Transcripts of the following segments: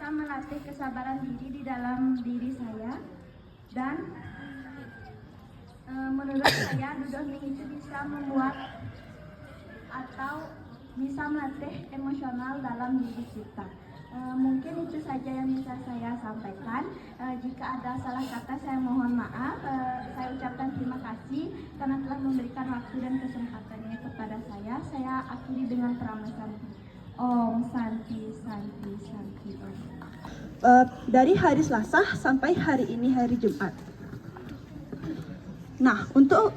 bisa melatih kesabaran diri di dalam diri saya, dan menurut saya duduk hening itu bisa membuat atau bisa melatih emosional dalam diri kita. Mungkin itu saja yang bisa saya sampaikan. Jika ada salah kata saya mohon maaf. Saya ucapkan terima kasih karena telah memberikan waktu dan kesempatannya kepada saya. Saya akhiri dengan Prama Santi. Om Santi Santi Santi Om. Dari hari Selasa sampai hari ini hari Jumat. Nah, untuk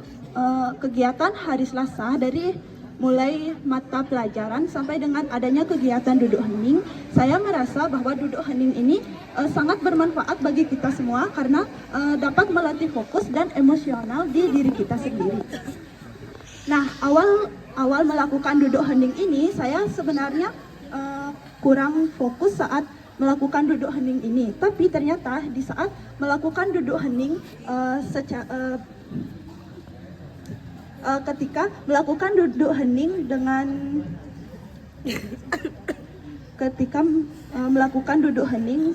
kegiatan hari Selasa dari mulai mata pelajaran sampai dengan adanya kegiatan duduk hening, saya merasa bahwa duduk hening ini sangat bermanfaat bagi kita semua karena dapat melatih fokus dan emosional di diri kita sendiri. Nah, awal melakukan duduk hening ini, saya sebenarnya kurang fokus saat melakukan duduk hening ini. Tapi ternyata di saat melakukan duduk hening ketika melakukan duduk hening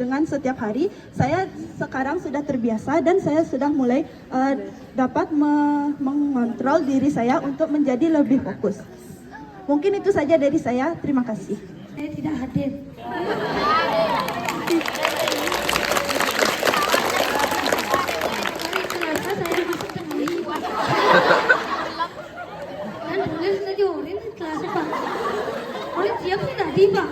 dengan setiap hari, saya sekarang sudah terbiasa dan saya sudah mulai dapat mengontrol diri saya untuk menjadi lebih fokus. Mungkin itu saja dari saya. Terima kasih. Saya tidak hadir. Dan tulis tadi Orin di kelas Pak. Orin siap sih tadi Pak.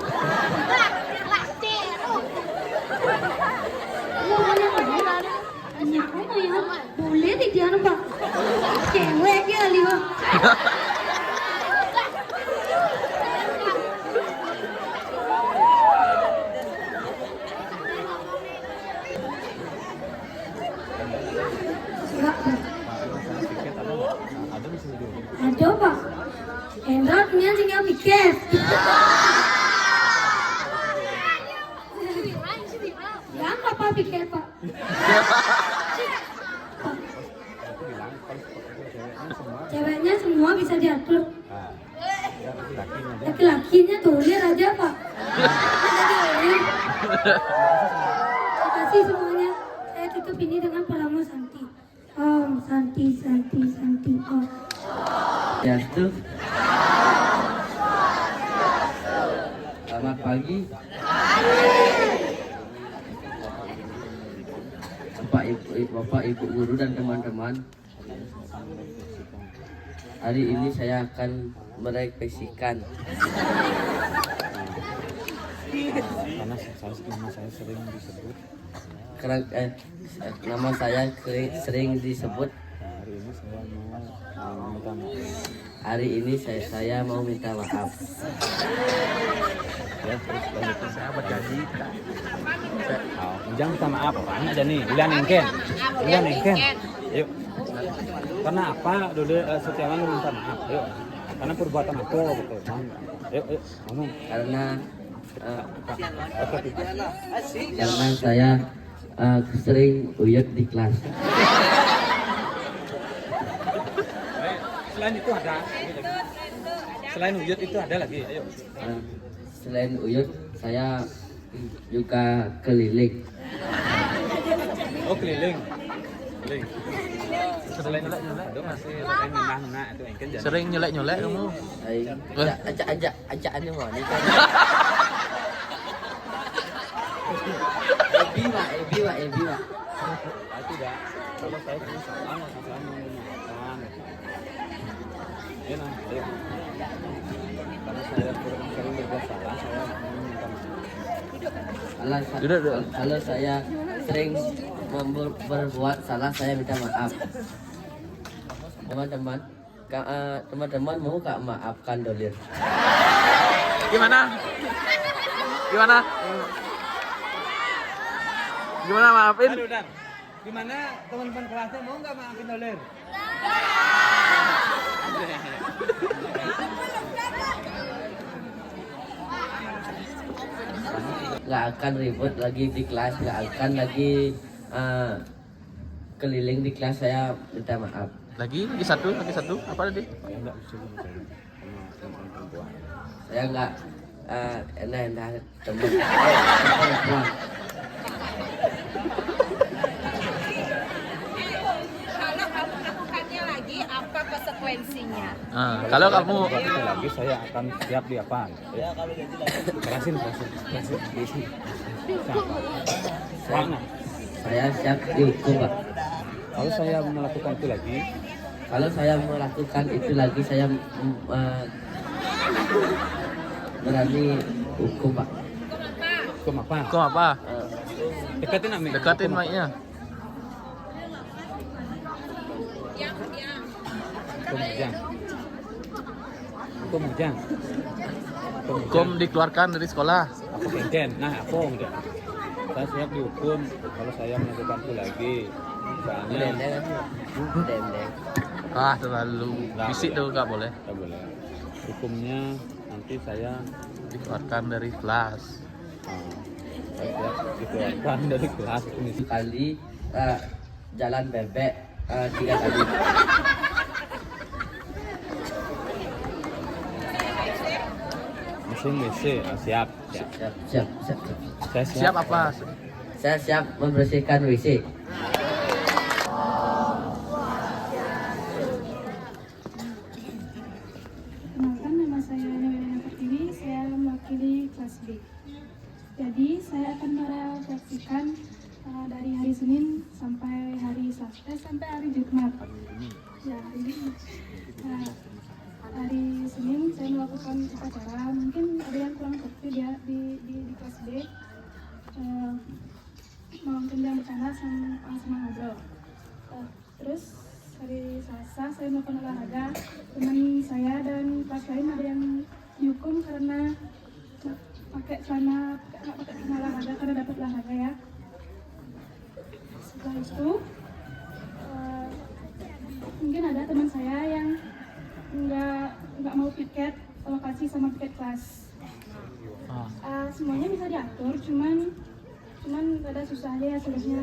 Hanya apa ya? Boleh di dia Pak. Cewek ya Liwa. Ada Pak. Endrat punya tinggal piket. Yang apa piket Pak? Ceweknya semua bisa diatur. Laki-lakinya tolir aja Pak. Terima kasih semuanya. Saya tutup ini dengan Prama Santi. Om Santi Santi Santi Om. Ya, itu. Selamat pagi. Bapak Ibu guru dan teman-teman. Hari ini saya akan merefleksikan. Karena nama saya sering disebut. Nama saya sering disebut. Hari ini saya mau minta maaf. Hari ini saya mau minta maaf. Ya, terus lanjutnya saya berjanji. Jangan minta maaf, orang ada nih. Bilang nengken. Yuk. Karena apa? Dulu Setiawan minta maaf. Yuk. Karena perbuatan aku gitu. Yuk, ngomong. Karena saya sering uyut di kelas. Selain itu ada. Selain uyut itu ada lagi. Ayo. Selain uyut, saya juga keliling. Oh, keliling. Selain nyelek-nyelek itu masih ngenah-ngenah itu mungkin jadi. Sering nyelek-nyelek kamu. Ajakannya mau nih kan. Ebi Pak. Tidak. Kalau saya sering salah, saya mengingatkan. Ayo. Karena saya sering berbuat salah, saya meminta maaf. Kalau saya sering berbuat salah, saya minta maaf. Teman-teman mau gak maafkan Dolir? Gimana maafin? Aduh, Dan. Gimana teman-teman kelasnya mau nggak maafin Dolir? Nggak akan ribut lagi di kelas, nggak akan lagi keliling di kelas. Saya minta maaf. Lagi satu apa tadi? Saya nggak enak teman perempuan. Kalau kamu lakukannya lagi, apa konsekuensinya? Kalau kamu Itu lagi saya akan siap di apa? Kerasin. Mana? Saya siap dihukum, Pak. Kalau saya melakukan itu lagi, Kalau saya melakukan itu lagi, saya berani hukum, Pak. hukum apa? kok apa? Dekatin Ami. Dekatin Hukum apa? mic-nya. Hukum ujang. Hukum dikeluarkan dari sekolah. Aku pengen. Nah, aku enggak. Saya siap dihukum kalau saya melakukan itu lagi. Soalnya Dendeng, dendeng. Terlalu fisik tuh nggak boleh. nggak boleh. Hukumnya nanti saya Dikeluarkan dari kelas. saya siap dikeluarkan dari kelas ini. Sekali jalan bebek 3 kali. Mesin WC, siap. Siap. Saya Siap apa? Saya siap membersihkan WC. Kenalkan, nama saya Newena Pertiwi, saya mewakili kelas B. Jadi saya akan merefleksikan dari hari Senin sampai hari Sabtu sampai hari Jumat. Ya, nah, hari Senin saya melakukan upacara. Mungkin ada yang kurang tertib ya di kelas B. Mungkin yang bercanda sama ngobrol. Terus hari Selasa saya melakukan olahraga. Teman saya dan kelas lain ada yang dihukum karena pakai celana nggak pakai celana olahraga karena dapat olahraga ya. Setelah itu mungkin ada teman saya yang nggak mau piket lokasi sama piket kelas. Semuanya bisa diatur, cuman ada susahnya ya sebenarnya,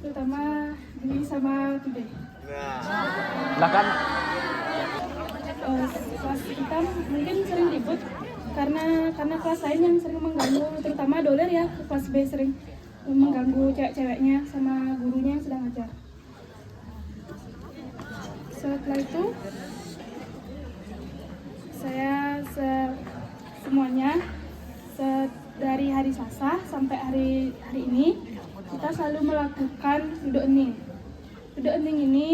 terutama Dwi sama Tude. Lah kan Kelas kita mungkin sering ribut karena kelas lain yang sering mengganggu, terutama Doler ya, kelas B sering mengganggu cewek-ceweknya sama gurunya yang sedang ngajar. Setelah itu saya semuanya dari hari Selasa sampai hari ini kita selalu melakukan duduk hening. Duduk hening ini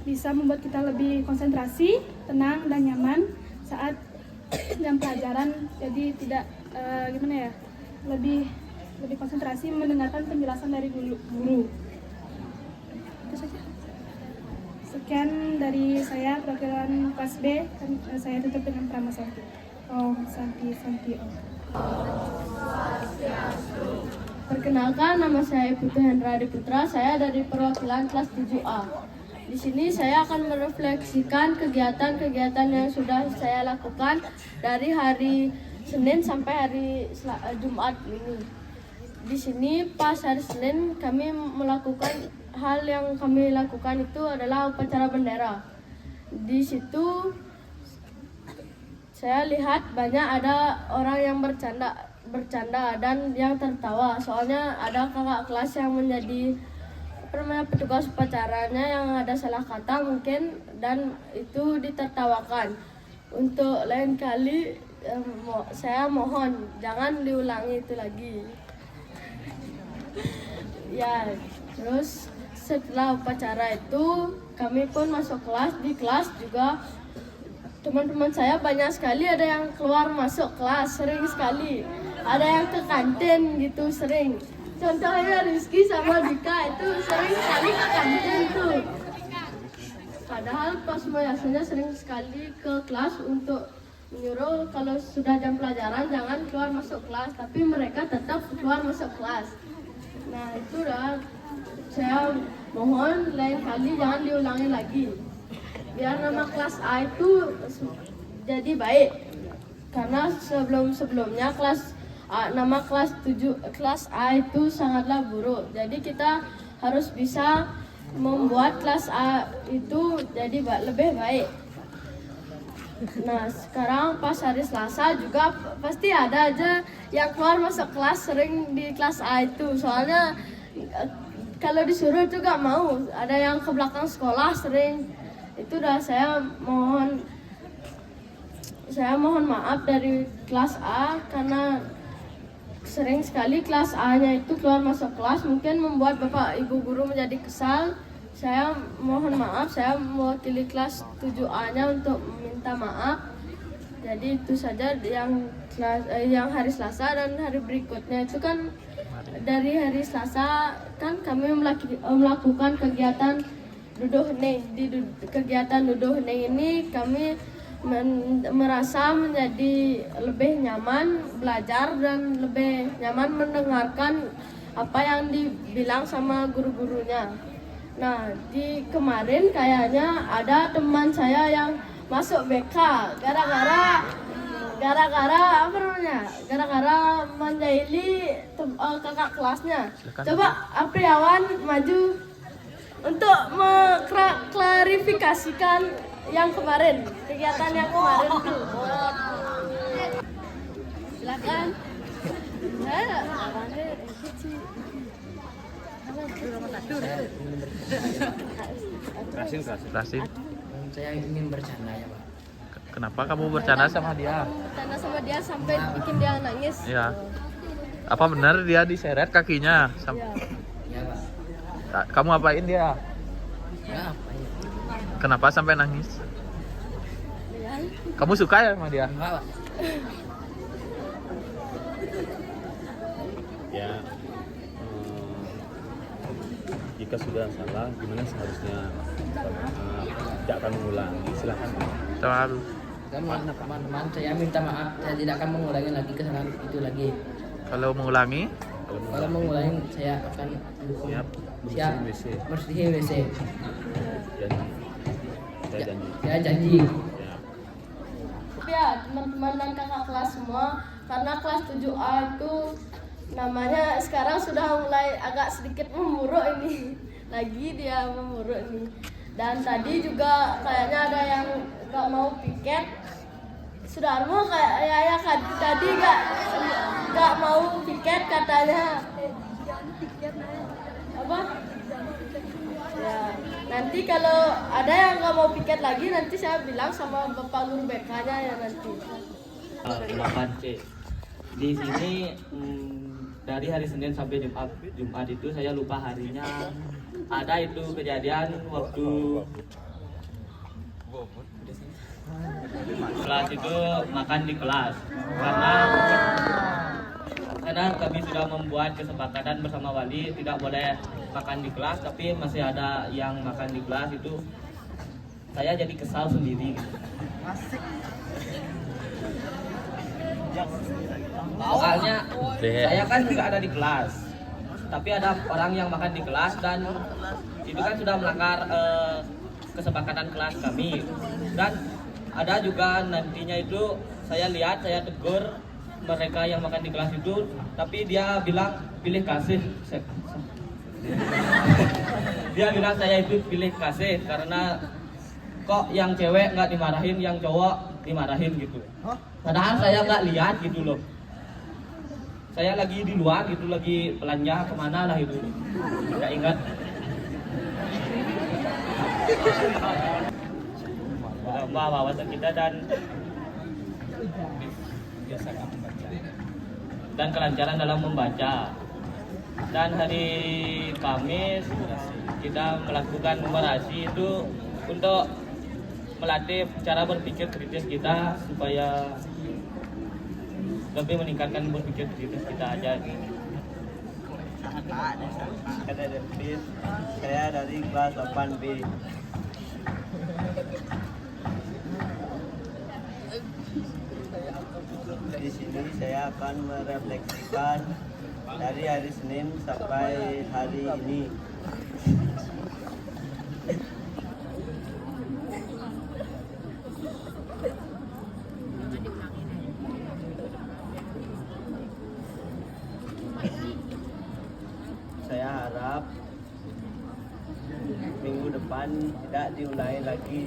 bisa membuat kita lebih konsentrasi, tenang dan nyaman saat jam pelajaran. Jadi tidak lebih konsentrasi mendengarkan penjelasan dari guru. Itu saja. Sekian dari saya perwakilan kelas B. Saya tutup dengan Prama Santi. Om Santi Santi Om. Perkenalkan, nama saya Putu Hendra Putra. Saya dari perwakilan kelas 7A. Di sini saya akan merefleksikan kegiatan-kegiatan yang sudah saya lakukan dari hari Senin sampai hari Jumat ini. Di sini pas hari Senin kami melakukan hal yang kami lakukan itu adalah upacara bendera. Di situ saya lihat banyak ada orang yang bercanda dan yang tertawa. Soalnya ada kakak kelas yang menjadi petugas upacaranya yang ada salah kata mungkin, dan itu ditertawakan. Untuk lain kali saya mohon jangan diulangi itu lagi. Ya, terus setelah upacara itu kami pun masuk kelas. Di kelas juga teman-teman saya banyak sekali, ada yang keluar masuk kelas sering sekali, ada yang ke kantin gitu sering. Contohnya Rizky sama Dika itu sering sekali ke kantin tuh. Padahal pas biasanya sering sekali ke kelas untuk menyuruh kalau sudah jam pelajaran jangan keluar masuk kelas, tapi mereka tetap keluar masuk kelas. Nah itu dah, saya mohon lain kali jangan diulangi lagi. Biar nama kelas A itu jadi baik. Karena sebelumnya kelas A, nama kelas A itu sangatlah buruk. Jadi kita harus bisa membuat kelas A itu jadi lebih baik. Nah, sekarang pas hari Selasa juga pasti ada aja yang keluar masuk kelas sering di kelas A itu. Soalnya kalau disuruh itu gak mau. Ada yang ke belakang sekolah sering. Itu udah saya mohon maaf dari kelas A karena sering sekali kelas A-nya itu keluar masuk kelas, mungkin membuat Bapak Ibu guru menjadi kesal. Saya mohon maaf, saya mewakili kelas 7A-nya untuk meminta maaf. Jadi itu saja yang hari Selasa, dan hari berikutnya itu kan dari hari Selasa kan kami melakukan kegiatan duduk hening. Di kegiatan duduk hening ini kami merasa menjadi lebih nyaman belajar dan lebih nyaman mendengarkan apa yang dibilang sama guru-gurunya. Nah, di kemarin kayaknya ada teman saya yang masuk BK gara-gara apa namanya? Gara-gara menjahili kakak kelasnya. Coba Apriawan maju untuk mengklarifikasikan yang kemarin, kegiatan yang kemarin tuh. Silakan. Jelasin. Saya ingin bercanda ya Pak. Kenapa kamu bercanda sama dia? Bercanda sama dia sampai bikin dia nangis. Iya. Apa benar dia diseret kakinya? Ya Pak. Kamu apain dia? Ya apa ya? Kenapa sampai nangis? Kamu suka ya sama dia? Enggak Pak. Ya, jika sudah salah, gimana seharusnya tidak akan mengulang. Silakan. Terlalu. Teman-teman, saya minta maaf. Saya tidak akan mengulangi lagi kesalahan itu lagi. Kalau mengulangi, Kalau mengulangi, saya akan siap bersihin WC. Janji. Saya janji. Saya janji. Ya, teman-teman dan kakak kelas semua, karena kelas 7A itu namanya sekarang sudah mulai agak sedikit memburuk ini. Lagi dia memburuk ini. Dan tadi juga kayaknya ada yang gak mau piket. Sudarmo kayaknya tadi gak mau piket katanya. Apa? Ya, nanti kalau ada yang nggak mau piket lagi, nanti saya bilang sama bapak guru BK-nya ya nanti. Makan C. Di sini dari hari Senin sampai Jumat itu saya lupa harinya. Ada itu kejadian waktu kelas itu makan di kelas karena kami sudah membuat kesepakatan bersama wali tidak boleh makan di kelas, tapi masih ada yang makan di kelas. Itu saya jadi kesal sendiri. Soalnya saya kan tidak ada di kelas, tapi ada orang yang makan di kelas, dan itu kan sudah melanggar kesepakatan kelas kami. Dan ada juga nantinya itu saya lihat, saya tegur mereka yang makan di kelas itu, tapi dia bilang pilih kasih. Dia bilang saya itu pilih kasih karena kok yang cewek nggak dimarahin, yang cowok dimarahin gitu. Padahal saya nggak lihat gitu loh. Saya lagi di luar gitu, lagi belanja kemana lah itu, nggak ingat. Menambah wawasan kita dan kelancaran dalam membaca. Dan hari Kamis kita melakukan numerasi itu untuk melatih cara berpikir kritis kita supaya lebih meningkatkan berpikir kritis kita aja. Saya dari kelas 8B. Di sini saya akan merefleksikan dari hari Senin sampai hari ini. Saya harap minggu depan tidak diulangi lagi.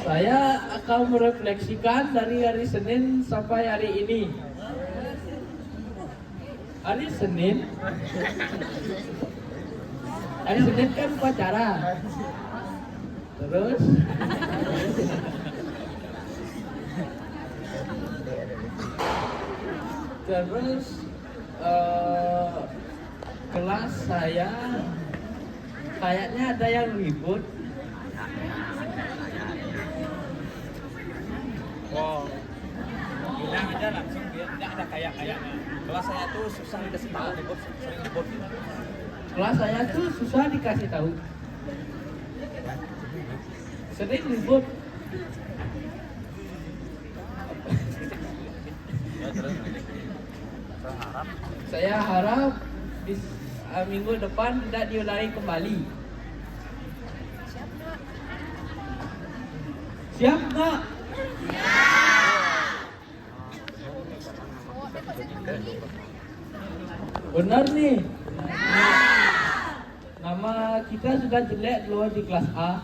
Saya akan merefleksikan dari hari Senin sampai hari ini. Hari Senin kan upacara. Terus kelas saya kayaknya ada yang ribut. Wow. Bilang aja langsung dia tidak ada kayaknya. Kelas saya tuh susah dikasih tahu, sering ribut. Kelas saya tuh susah dikasih tahu. Sering ribut. Saya harap di minggu depan tidak diulangi kembali. Siap nggak? Benar nih. Nama kita sudah jelek loh di kelas A.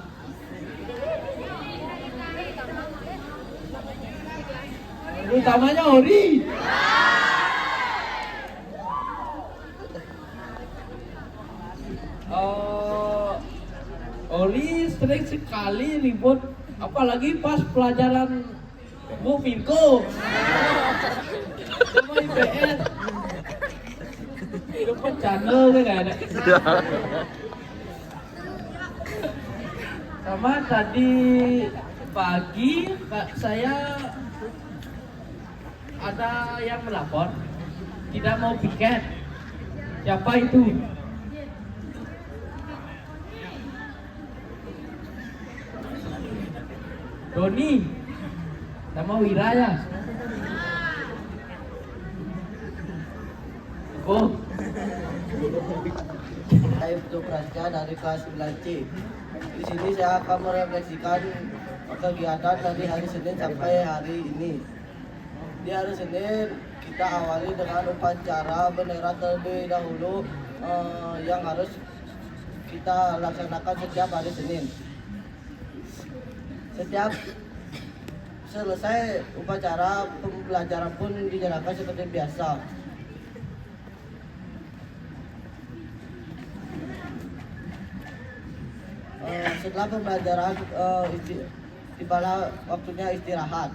Utamanya Ori. Ori sering sekali ribut, apalagi pas pelajaran Bu Virgo sama IPS. Itu pun channel kan ada. Sama tadi pagi saya ada yang melapor tidak mau piket. Siapa itu? Doni sama Wira ya? Oh. Saya Ibtu Prasetya dari kelas 9C. Di sini saya akan merefleksikan kegiatan dari hari Senin sampai hari ini. Di hari Senin kita awali dengan upacara bendera terlebih dahulu yang harus kita laksanakan setiap hari Senin. Setiap selesai upacara, pembelajaran pun dijalankan seperti biasa. Setelah pembelajaran tibalah waktunya istirahat.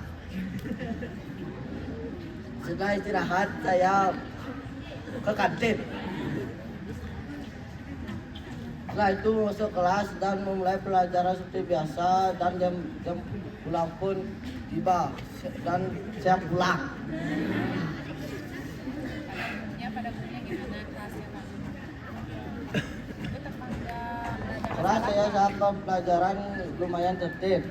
Setelah istirahat saya ke kantin. Setelah itu masuk kelas dan memulai pelajaran seperti biasa, dan jam pulang pun tiba dan saya pulang. Kelas saya saat pelajaran lumayan tertib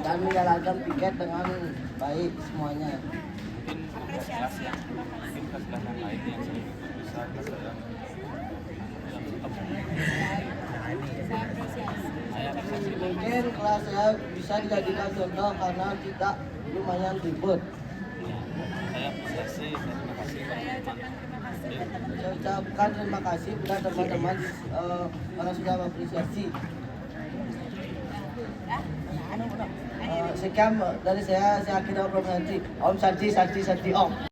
dan menjalankan piket dengan baik semuanya. Kelas yang lain yang sering bisa Mungkin kelas saya bisa dijadikan contoh karena kita lumayan ribut. saya apresiasi, terima kasih Saya ucapkan terima kasih kepada teman-teman karena sudah mengapresiasi. Sekian dari saya akhiri obrolan nanti. Om Santi Om.